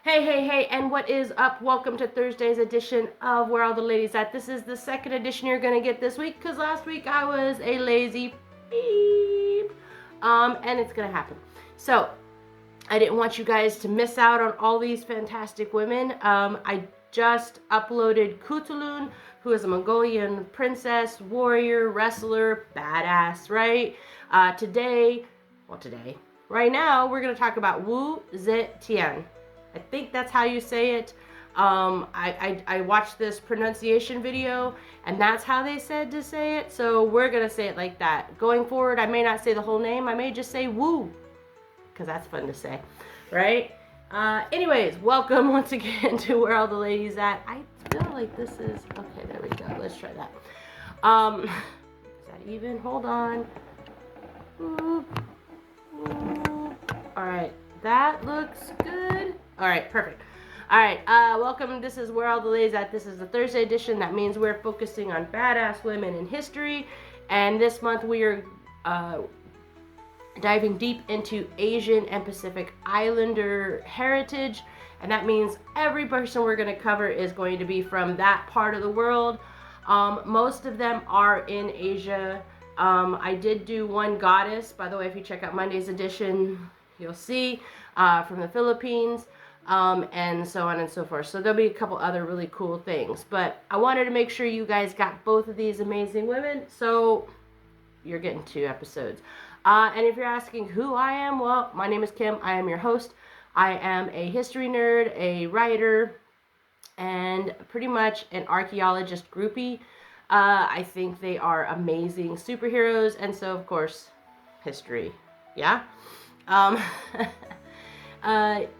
Hey, and what is up? Welcome to Thursday's edition of Where All the Ladies At. This is the second edition you're going to get this week because last week I was a lazy beep. And it's going to happen. So, I didn't want you guys to miss out on all these fantastic women. I just uploaded Kutulun, who is a Mongolian princess, warrior, wrestler, badass, right? Right now, we're going to talk about Wu Zetian. I think that's how you say it. I watched this pronunciation video, and that's how they said to say it, so we're going to say it like that. Going forward, I may not say the whole name. I may just say Wu, because that's fun to say, right? Anyways, welcome once again to Where All the Ladies At. I feel like this is... Okay, there we go. Let's try that. Is that even? Hold on. All right, that looks good. All right, perfect. All right, welcome. This is Where All the Ladies At. This is the Thursday edition. That means we're focusing on badass women in history. And this month we are diving deep into Asian and Pacific Islander heritage. And that means every person we're going to cover is going to be from that part of the world. Most of them are in Asia. I did do one goddess. By the way, if you check out Monday's edition, you'll see from the Philippines. And so on and so forth. So there'll be a couple other really cool things. But I wanted to make sure you guys got both of these amazing women. So you're getting 2 episodes. And if you're asking who I am, well, my name is Kim. I am your host. I am a history nerd, a writer, and pretty much an archaeologist groupie. I think they are amazing superheroes. And so, of course, history. Yeah?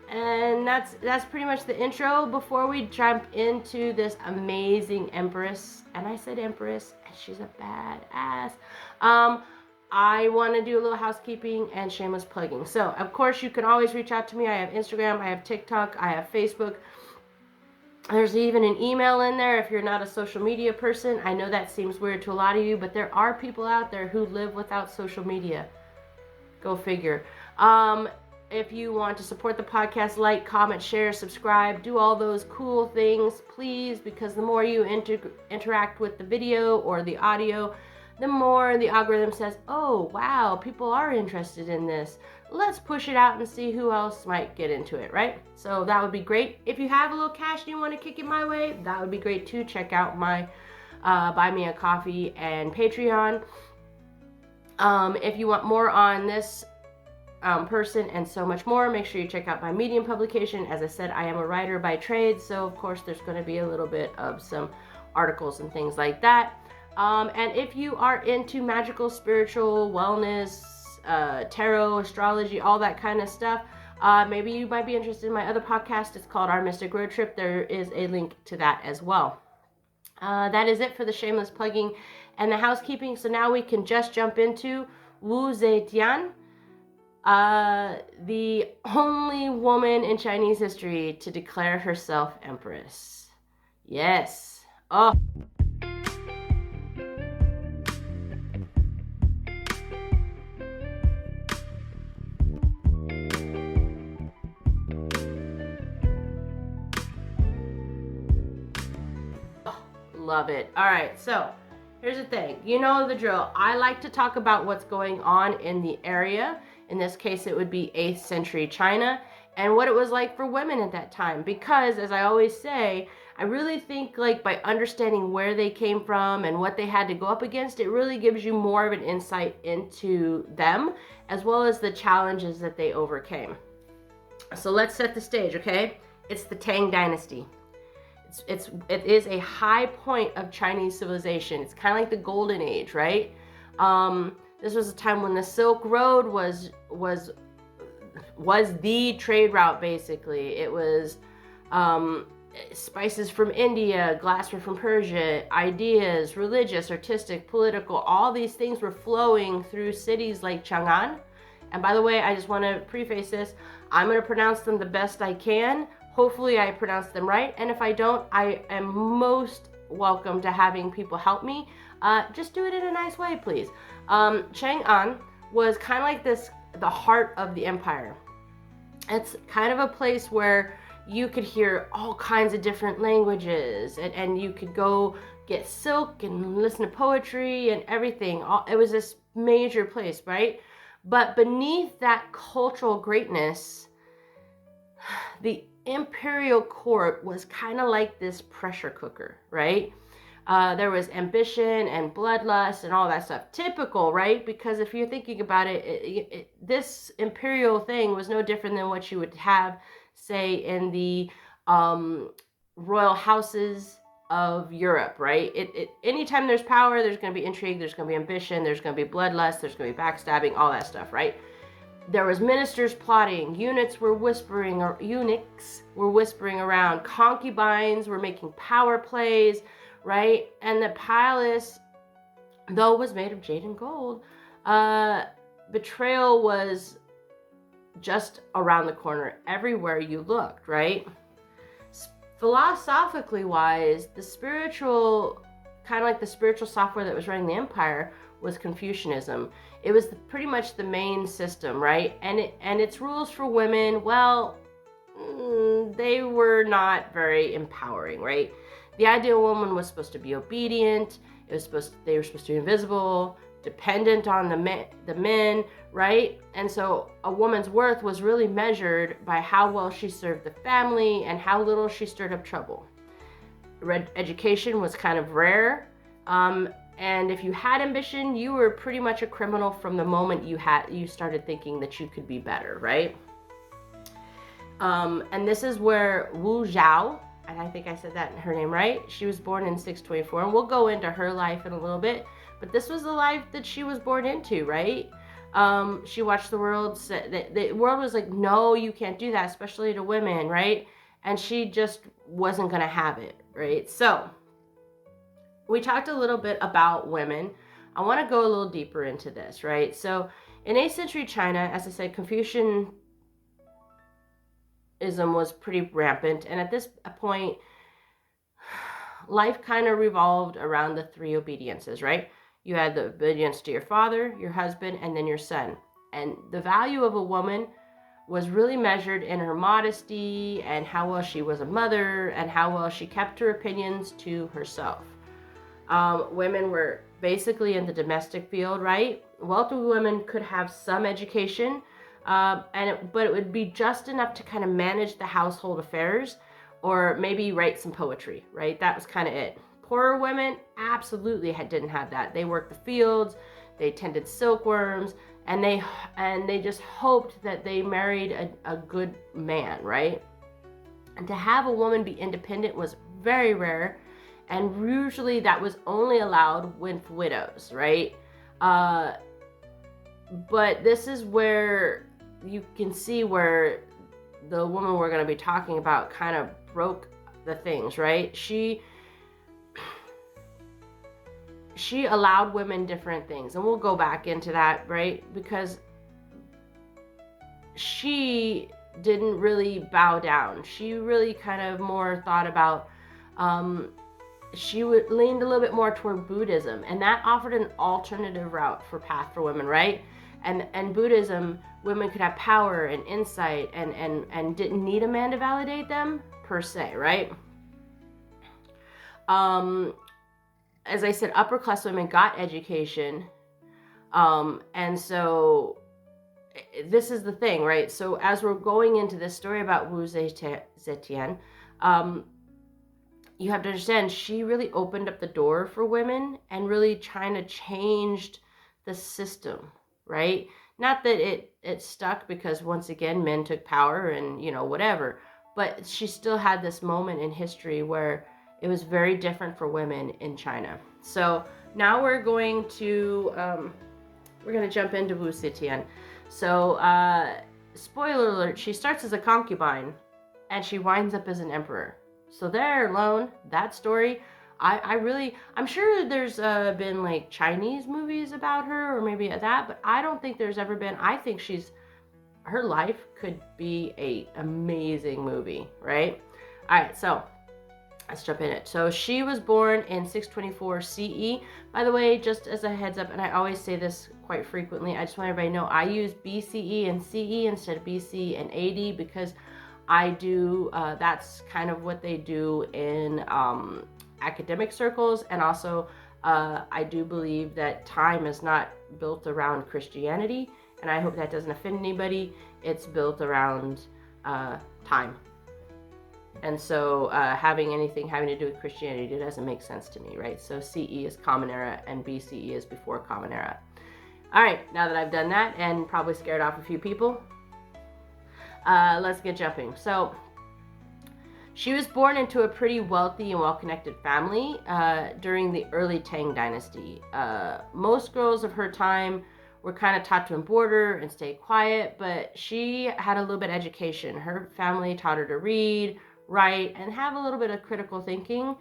And that's pretty much the intro. Before we jump into this amazing empress, and I said empress, and she's a badass, I want to do a little housekeeping and shameless plugging. So, of course, you can always reach out to me. I have Instagram, I have TikTok, I have Facebook. There's even an email in there if you're not a social media person. I know that seems weird to a lot of you, but there are people out there who live without social media. Go figure. If you want to support the podcast, like, comment, share, subscribe, do all those cool things, please, because the more you interact with the video or the audio, the more the algorithm says, oh, wow, people are interested in this. Let's push it out and see who else might get into it, right? So that would be great. If you have a little cash and you want to kick it my way, that would be great too. Check out my Buy Me a Coffee and Patreon. If you want more on this person and so much more, make sure you check out my Medium publication. As I said, I am a writer by trade, so of course there's going to be a little bit of some articles and things like that. And if you are into magical, spiritual, wellness, tarot, astrology, all that kind of stuff, maybe you might be interested in my other podcast. It's called Our Mystic Road Trip. There is a link to that as well. That is it for the shameless plugging and the housekeeping. So now we can just jump into Wu Zetian, the only woman in Chinese history to declare herself empress. Yes. Oh. Love it. All right, so here's the thing. You know the drill. I like to talk about what's going on in the area. In this case, it would be 8th century China and what it was like for women at that time. Because, as I always say, I really think like by understanding where they came from and what they had to go up against, it really gives you more of an insight into them as well as the challenges that they overcame. So let's set the stage, okay? It's the Tang Dynasty. It is a high point of Chinese civilization. It's kind of like the golden age, right? This was a time when the Silk Road was the trade route, basically. It was spices from India, glassware from Persia, ideas, religious, artistic, political, all these things were flowing through cities like Chang'an. And by the way, I just want to preface this. I'm going to pronounce them the best I can. Hopefully I pronounce them right, and if I don't, I am most welcome to having people help me. Just do it in a nice way, please. Chang'an was kind of like the heart of the empire. It's kind of a place where you could hear all kinds of different languages, and you could go get silk and listen to poetry and everything. It was this major place, right? But beneath that cultural greatness, the imperial court was kind of like this pressure cooker, right? There was ambition and bloodlust and all that stuff. Typical, right? Because if you're thinking about it, this imperial thing was no different than what you would have, say, in the royal houses of Europe, right? Anytime there's power, there's going to be intrigue, there's going to be ambition, there's going to be bloodlust, there's going to be backstabbing, all that stuff, right? There was ministers plotting, eunuchs were whispering around, concubines were making power plays, right? And the palace, though it was made of jade and gold, betrayal was just around the corner everywhere you looked, right? Philosophically wise, the spiritual, kind of like the spiritual software that was running the empire, was Confucianism. It was pretty much the main system, right? And its rules for women, well, they were not very empowering, right? The ideal woman was supposed to be obedient. They were supposed to be invisible, dependent on the men, right? And so a woman's worth was really measured by how well she served the family and how little she stirred up trouble. Education was kind of rare. And if you had ambition, you were pretty much a criminal from the moment you started thinking that you could be better, right? And this is where Wu Zhao, and I think I said her name right, she was born in 624, and we'll go into her life in a little bit, but this was the life that she was born into, right? She watched the world, the world was like, no, you can't do that, especially to women, right? And she just wasn't going to have it, right? So we talked a little bit about women. I want to go a little deeper into this, right? So in 8th century China, as I said, Confucianism was pretty rampant. And at this point, life kind of revolved around the three obediences, right? You had the obedience to your father, your husband, and then your son. And the value of a woman was really measured in her modesty and how well she was a mother and how well she kept her opinions to herself. Women were basically in the domestic field, right? Wealthy women could have some education, but it would be just enough to kind of manage the household affairs or maybe write some poetry, right? That was kind of it. Poorer women absolutely didn't have that. They worked the fields, they tended silkworms, and they just hoped that they married a good man, right? And to have a woman be independent was very rare. And usually that was only allowed with widows, right? But this is where you can see where the woman we're going to be talking about kind of broke the things, right? She allowed women different things. And we'll go back into that, right? Because she didn't really bow down. She really kind of more thought about... she leaned a little bit more toward Buddhism, and that offered an alternative route for path for women, right? And Buddhism, women could have power and insight and didn't need a man to validate them per se, right? As I said, upper class women got education, and so this is the thing, right? So as we're going into this story about Wu Zetian, you have to understand, she really opened up the door for women and really trying to changed the system, right? Not that it stuck because, once again, men took power and, whatever. But she still had this moment in history where it was very different for women in China. So now we're going to jump into Wu Zetian. So, spoiler alert, she starts as a concubine and she winds up as an emperor. So there alone, that story, I'm sure there's been like Chinese movies about her or maybe that, but I don't think there's ever been. I think her life could be a amazing movie, right? All right, so let's jump in it. So she was born in 624 CE. By the way, just as a heads up, and I always say this quite frequently, I just want everybody to know I use BCE and CE instead of BC and AD because I do, that's kind of what they do in academic circles. And also, I do believe that time is not built around Christianity. And I hope that doesn't offend anybody. It's built around time. And so having anything having to do with Christianity doesn't make sense to me, right? So CE is Common Era and BCE is before Common Era. All right, now that I've done that and probably scared off a few people, let's get jumping. So she was born into a pretty wealthy and well-connected family during the early Tang Dynasty. Most girls of her time were kind of taught to embroider and stay quiet, but she had a little bit of education. Her family taught her to read, write, and have a little bit of critical thinking.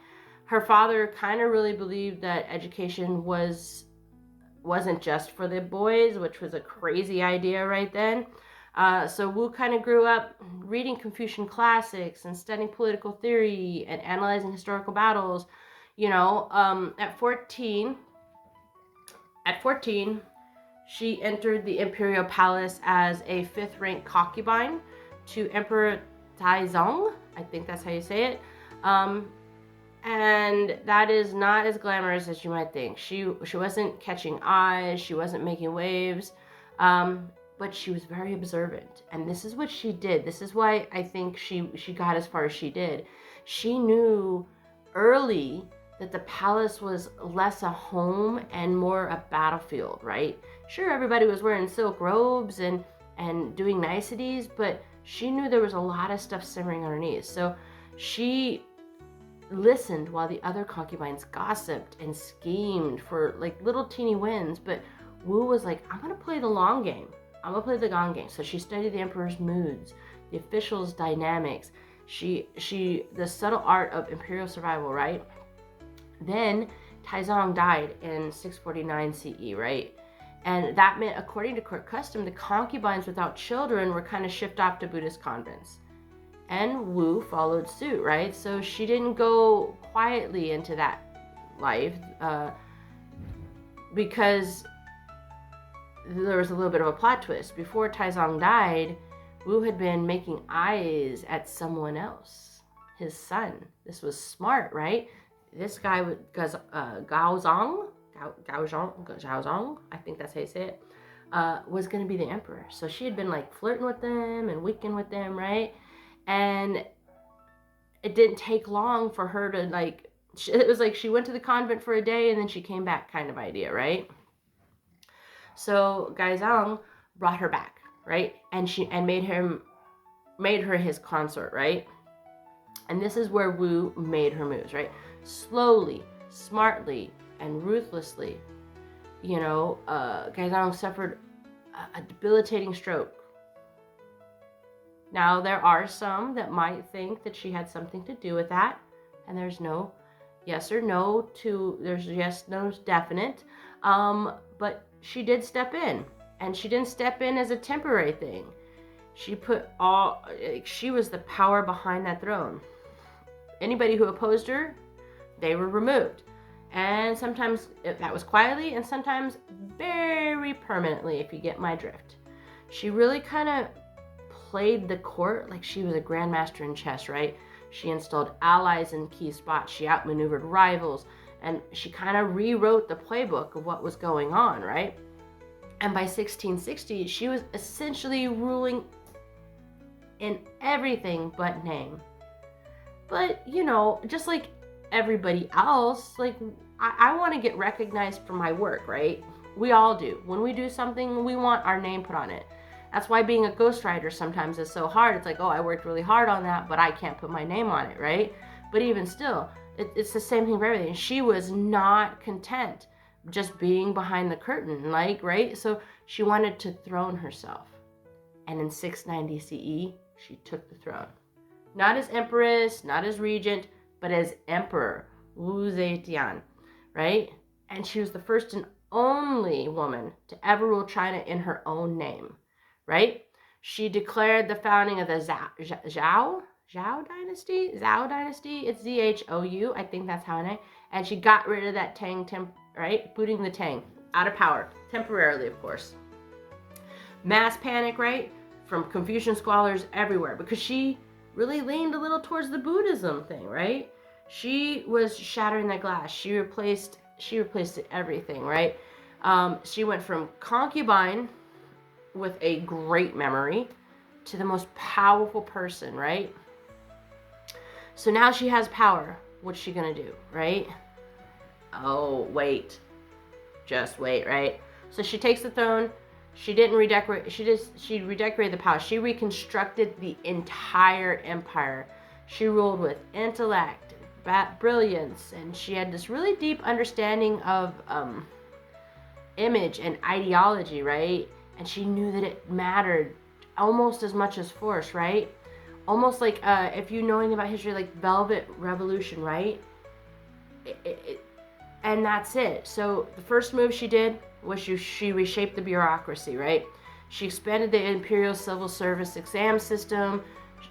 Her father kind of really believed that education wasn't just for the boys, which was a crazy idea right then. So Wu kind of grew up reading Confucian classics and studying political theory and analyzing historical battles. You know, at 14, she entered the imperial palace as a fifth-rank concubine to Emperor Taizong. I think that's how you say it. And that is not as glamorous as you might think. She wasn't catching eyes. She wasn't making waves. But she was very observant. And this is what she did. This is why I think she got as far as she did. She knew early that the palace was less a home and more a battlefield, right? Sure, everybody was wearing silk robes and doing niceties, but she knew there was a lot of stuff simmering underneath. So she listened while the other concubines gossiped and schemed for like little teeny wins. But Wu was like, I'm going to play the long game. I'm going to play the long game. So she studied the emperor's moods, the officials' dynamics, the subtle art of imperial survival, right? Then Taizong died in 649 CE, right? And that meant, according to court custom, the concubines without children were kind of shipped off to Buddhist convents. And Wu followed suit, right? So she didn't go quietly into that life because there was a little bit of a plot twist. Before Taizong died, Wu had been making eyes at someone else, his son. This was smart, right? This guy was Gaozong, I think that's how you say it, was going to be the emperor. So she had been like flirting with them and weekend with them, right? And it didn't take long for her to like, it was like she went to the convent for a day and then she came back kind of idea, right? So Gaozong brought her back, right? And made her his consort, right? And this is where Wu made her moves, right? Slowly, smartly, and ruthlessly. You know, Gaozong suffered a debilitating stroke. Now, there are some that might think that she had something to do with that, and there's no yes or no there's yes, no definite, but she did step in, and she didn't step in as a temporary thing. She was the power behind that throne. Anybody who opposed her, they were removed. And sometimes that was quietly, and sometimes very permanently, if you get my drift. She really kind of played the court like she was a grandmaster in chess, right? She installed allies in key spots. She outmaneuvered rivals, and she kind of rewrote the playbook of what was going on, right? And by 1660, she was essentially ruling in everything but name. But, you know, just like everybody else, like I want to get recognized for my work, right? We all do. When we do something, we want our name put on it. That's why being a ghostwriter sometimes is so hard. It's like, oh, I worked really hard on that, but I can't put my name on it, right? But even still, it's the same thing for everything. She was not content just being behind the curtain, like, right? So she wanted to throne herself. And in 690 CE, she took the throne. Not as empress, not as regent, but as emperor, Wu Zetian, right? And she was the first and only woman to ever rule China in her own name, right? She declared the founding of the Zhou Dynasty. It's Zhou. I think that's how I know. And she got rid of that Tang, right? Booting the Tang out of power, temporarily, of course. Mass panic, right? From Confucian scholars everywhere, because she really leaned a little towards the Buddhism thing, right? She was shattering the glass. She replaced everything, right? She went from concubine with a great memory to the most powerful person, right? So now she has power. What's she gonna do, right? Oh, wait. Just wait, right? So she takes the throne. She didn't redecorate. She redecorated the palace. She reconstructed the entire empire. She ruled with intellect, brilliance, and she had this really deep understanding of image and ideology, right? And she knew that it mattered almost as much as force, right? Almost like if you know anything about history, like Velvet Revolution, right? And that's it. So the first move she did was she reshaped the bureaucracy, right? She expanded the imperial civil service exam system.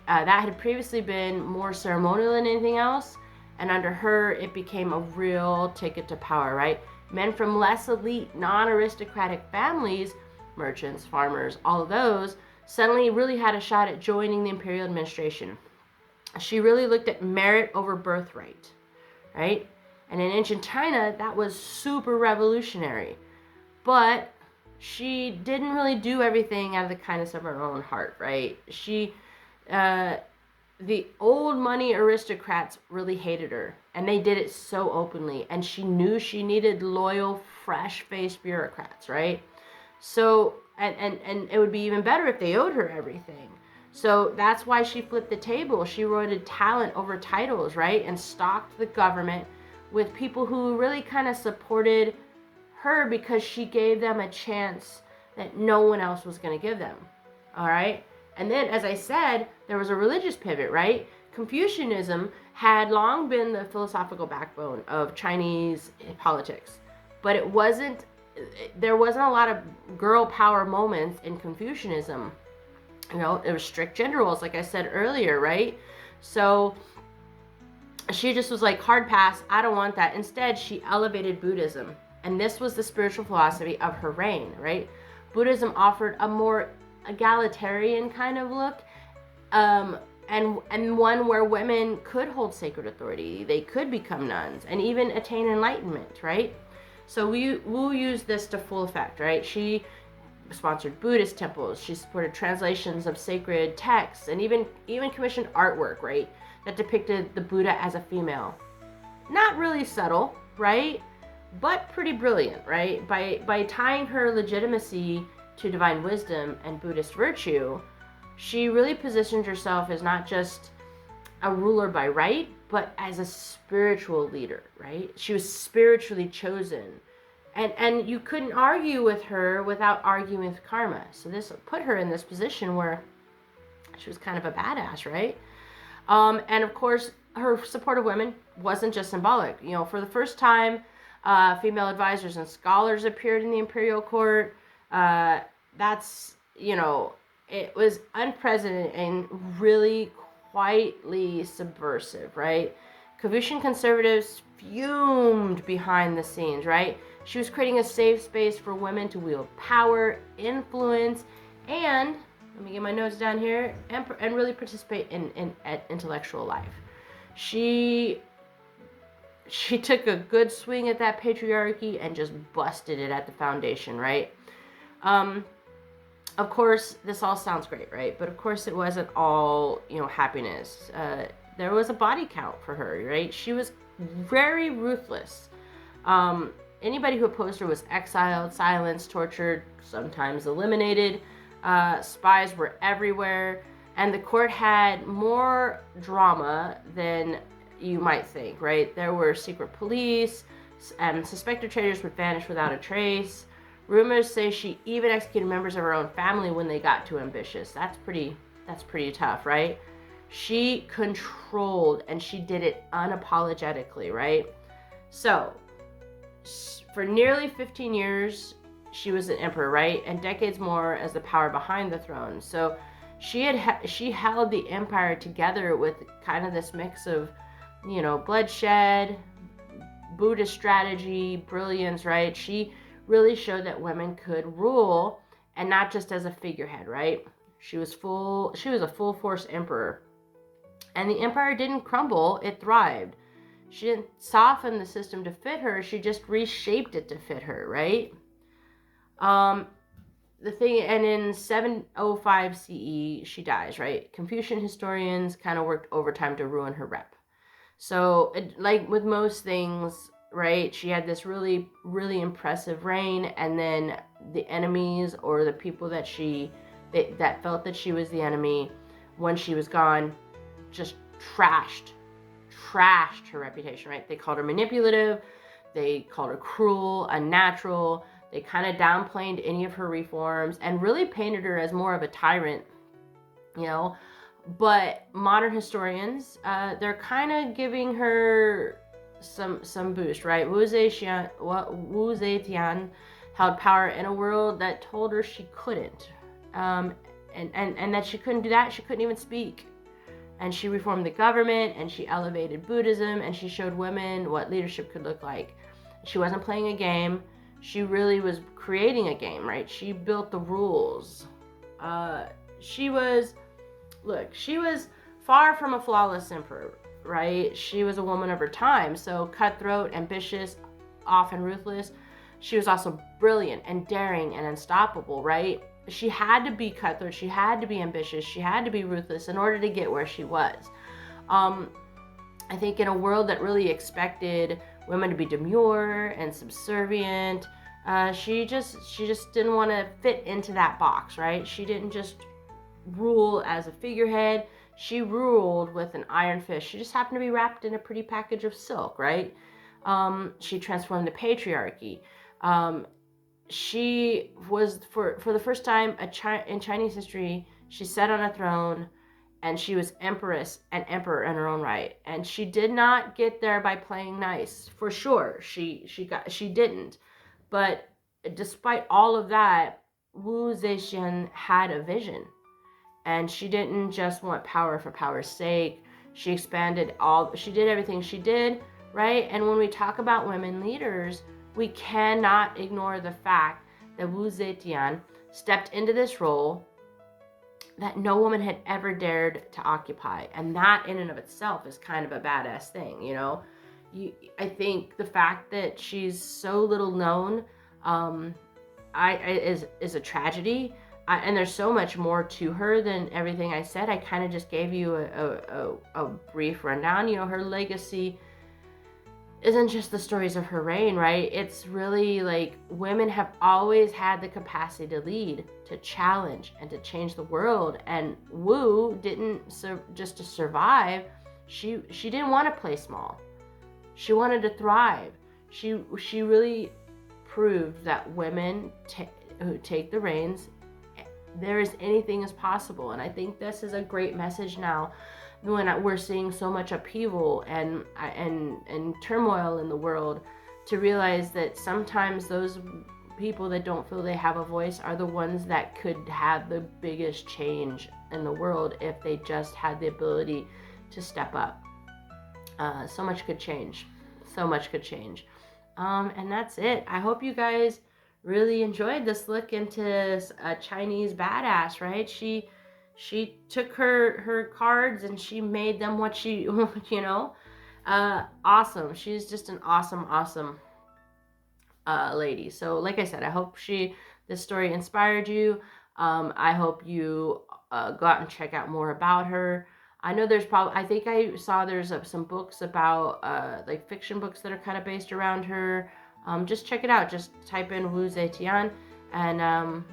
That had previously been more ceremonial than anything else. And under her, it became a real ticket to power, right? Men from less elite, non-aristocratic families, merchants, farmers, all of those, suddenly really had a shot at joining the imperial administration. She really looked at merit over birthright, right? And in ancient China, that was super revolutionary. But she didn't really do everything out of the kindness of her own heart, right? The old money aristocrats really hated her, and they did it so openly. And she knew she needed loyal, fresh-faced bureaucrats, right? So, and it would be even better if they owed her everything. So that's why she flipped the table. She rewarded talent over titles, right? And stocked the government with people who really kind of supported her because she gave them a chance that no one else was going to give them. All right? And then, as I said, there was a religious pivot, right? Confucianism had long been the philosophical backbone of Chinese politics, but there wasn't a lot of girl power moments in Confucianism. You know, there were strict gender roles, like I said earlier, right? So she just was like, hard pass, I don't want that. Instead, she elevated Buddhism. And this was the spiritual philosophy of her reign, right? Buddhism offered a more egalitarian kind of look, and one where women could hold sacred authority. They could become nuns and even attain enlightenment, right? So we'll use this to full effect, right? She sponsored Buddhist temples. She supported translations of sacred texts and even commissioned artwork, right, that depicted the Buddha as a female. Not really subtle, right? But pretty brilliant, right? By tying her legitimacy to divine wisdom and Buddhist virtue, she really positioned herself as not just a ruler by right, but as a spiritual leader, right? She was spiritually chosen. And you couldn't argue with her without arguing with karma. So this put her in this position where she was kind of a badass, right? And of course, her support of women wasn't just symbolic. You know, for the first time, female advisors and scholars appeared in the imperial court. That's, you know, it was unprecedented and really quietly subversive, right? Confucian conservatives fumed behind the scenes, right? She was creating a safe space for women to wield power, influence, and, let me get my notes down here, and really participate in intellectual life. She took a good swing at that patriarchy and just busted it at the foundation, right? Of course, this all sounds great, right? But of course it wasn't all, you know, happiness. There was a body count for her, right? She was very ruthless. Anybody who opposed her was exiled, silenced, tortured, sometimes eliminated. Spies were everywhere. And the court had more drama than you might think, right? There were secret police, and suspected traitors would vanish without a trace. Rumors say she even executed members of her own family when they got too ambitious. That's pretty tough, right? She controlled, and she did it unapologetically, right? So, for nearly 15 years, she was an emperor, right? And decades more as the power behind the throne. So, she held the empire together with kind of this mix of, you know, bloodshed, Buddhist strategy, brilliance, right? She really showed that women could rule, and not just as a figurehead, right? She was a full force emperor. And the empire didn't crumble, it thrived. She didn't soften the system to fit her, she just reshaped it to fit her, right? The thing, and in 705 CE, she dies, right? Confucian historians kind of worked overtime to ruin her rep. So, like with most things, right, she had this really, really impressive reign, and then the enemies or the people that that felt that she was the enemy when she was gone just trashed her reputation, right? They called her manipulative, they called her cruel, unnatural, they kind of downplayed any of her reforms and really painted her as more of a tyrant, you know. But modern historians, they're kind of giving her some boost, right? Wu Zetian held power in a world that told her she couldn't, and that she couldn't do that. She couldn't even speak. And she reformed the government, and she elevated Buddhism, and she showed women what leadership could look like. She wasn't playing a game. She really was creating a game, right? She built the rules. She was far from a flawless emperor, right? She was a woman of her time, so cutthroat, ambitious, often ruthless. She was also brilliant and daring and unstoppable, right? She had to be cutthroat, she had to be ambitious, she had to be ruthless in order to get where she was. I think in a world that really expected women to be demure and subservient, she just didn't want to fit into that box, right? She didn't just rule as a figurehead, she ruled with an iron fist. She just happened to be wrapped in a pretty package of silk, right? She transformed the patriarchy. She was, for the first time in Chinese history, she sat on a throne, and she was empress and emperor in her own right. And she did not get there by playing nice, for sure. She didn't. But despite all of that, Wu Zetian had a vision. And she didn't just want power for power's sake. She did everything she did, right? And when we talk about women leaders, we cannot ignore the fact that Wu Zetian stepped into this role that no woman had ever dared to occupy. And that in and of itself is kind of a badass thing, you know? I think the fact that she's so little known is a tragedy. And there's so much more to her than everything I said. I kind of just gave you a brief rundown. You know, her legacy isn't just the stories of her reign, right? It's really like women have always had the capacity to lead, to challenge, and to change the world. And Wu didn't just to survive. She didn't want to play small. She wanted to thrive. She really proved that women who take the reins, there is anything is possible. And I think this is a great message now when we're seeing so much upheaval and turmoil in the world, to realize that sometimes those people that don't feel they have a voice are the ones that could have the biggest change in the world if they just had the ability to step up. So much could change. And that's it. I hope you guys really enjoyed this look into a Chinese badass, right? She took her cards and she made them what she, you know, awesome. She's just an awesome lady. So like I said, I hope this story inspired you. I hope you go out and check out more about her. I know I think I saw there's some books about like fiction books that are kind of based around her. Just check it out. Just type in Wu Zetian and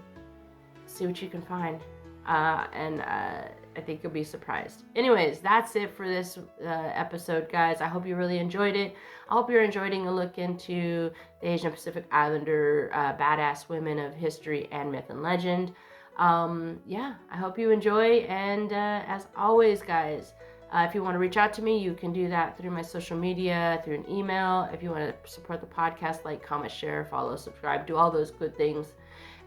see what you can find. I think you'll be surprised. Anyways, that's it for this episode, guys. I hope you really enjoyed it. I hope you're enjoying a look into the Asian Pacific Islander badass women of history and myth and legend. Yeah, I hope you enjoy. And as always, guys, if you want to reach out to me, you can do that through my social media, through an email. If you want to support the podcast, like, comment, share, follow, subscribe, do all those good things.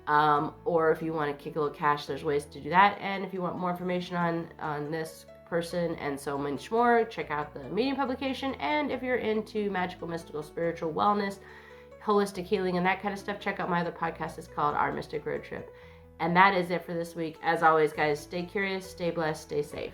Or if you want to kick a little cash, there's ways to do that. And if you want more information on this person and so much more, check out the Medium publication. And if you're into magical, mystical, spiritual wellness, holistic healing, and that kind of stuff, check out my other podcast. It's called Our Mystic Road Trip. And that is it for this week. As always, guys, stay curious, stay blessed, stay safe.